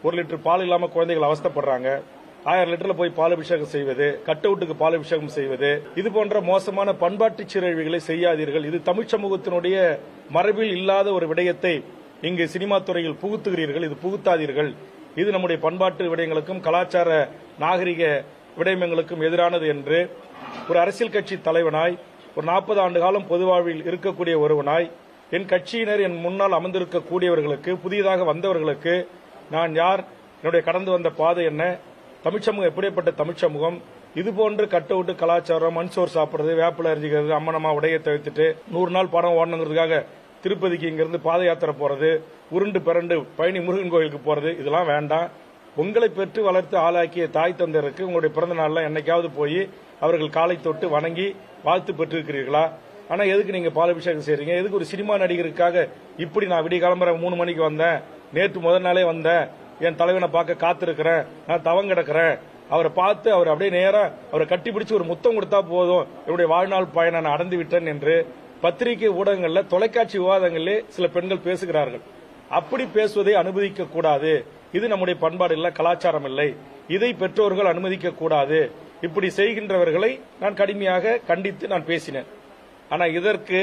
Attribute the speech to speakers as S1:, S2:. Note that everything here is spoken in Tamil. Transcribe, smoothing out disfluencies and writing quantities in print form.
S1: 1 லிட்டர் பால் இல்லாம குழந்தைகள் அவஸ்தைப்படுறாங்க. 1000 லிட்டர்ல போய் பால் அபிஷேகம் செய்வது, கட் அவுட்டுக்கு பால் அபிஷேகம் செய்வது, இது போன்ற மோசமான பண்பாட்டு சீரழிவுகளை செய்யாதீர்கள். இது தமிழ் சமூகத்தினுடைய மரபில் இல்லாத ஒரு விடயத்தை இங்கு சினிமா துறையில் புகுத்துகிறீர்கள். இது புகுத்தாதீர்கள். இது நம்முடைய பண்பாட்டு விடயங்களுக்கும் கலாச்சார நாகரிக விடயங்களுக்கும் எதிரானது என்று ஒரு அரசியல் கட்சி தலைவனாய், ஒரு 40 ஆண்டு காலம் பொது வாழ்வில் இருக்கக்கூடிய ஒருவனாய், என் கட்சியினர் என் முன்னால் அமர்ந்திருக்கக்கூடியவர்களுக்கு, புதியதாக வந்தவர்களுக்கு நான் யார், என்னுடைய கடந்து வந்த பாதை என்ன, தமிழ் சமூகம் எப்படிப்பட்ட தமிழ் சமூகம், இதுபோன்று கட் அவுட்டு கலாச்சாரம், மண்சோர் சாப்பிடுறது, வேப்பிலை அரிஞ்சிக்கிறது, அம்மனமா உடைய தவிர்த்துட்டு 100 நாள் படம் ஓடணுங்கிறதுக்காக திருப்பதிக்கு இங்கிருந்து பாத யாத்திரை போறது, உருண்டு பிறண்டு பழனி முருகன் கோயிலுக்கு போறது, இதெல்லாம் வேண்டாம். உங்களை பெற்று வளர்த்து ஆளாக்கிய தாய் தந்தையருக்கு உங்களுடைய பிறந்த நாள்ல என்னைக்காவது போய் அவர்கள் காலை தொட்டு வணங்கி வாழ்த்து பெற்றிருக்கிறீர்களா? ஆனா எதுக்கு நீங்க பாலாபிஷேகம் செய்றீங்க? எதுக்கு ஒரு சினிமா நடிகருக்காக இப்படி நான் விடிய கிளம்புற 3 மணிக்கு வந்தேன், நேற்று முதல் நாளே வந்தேன், என் தலைவனை பார்க்க காத்திருக்கிறேன், நான் தவம் கிடக்கிறேன், அவரை பார்த்து அவர் அப்படியே நேரா அவரை கட்டிப்பிடிச்சு ஒரு முத்தம் கொடுத்தா போதும், என்னுடைய வாழ்நாள் பயணம் நான் அடைந்து விட்டேன் என்று பத்திரிகை ஊடகங்கள்ல, தொலைக்காட்சி விவாதங்களிலே சில பெண்கள் பேசுகிறார்கள். அப்படி பேசுவதை அனுமதிக்க கூடாது. இது நம்முடைய பண்பாடு இல்லை, கலாச்சாரம் இல்லை. இதை பெற்றோர்கள் அனுமதிக்க கூடாது. இப்படி செய்கின்றவர்களை நான் கடுமையாக கண்டித்து நான் பேசினேன். ஆனா இதற்கு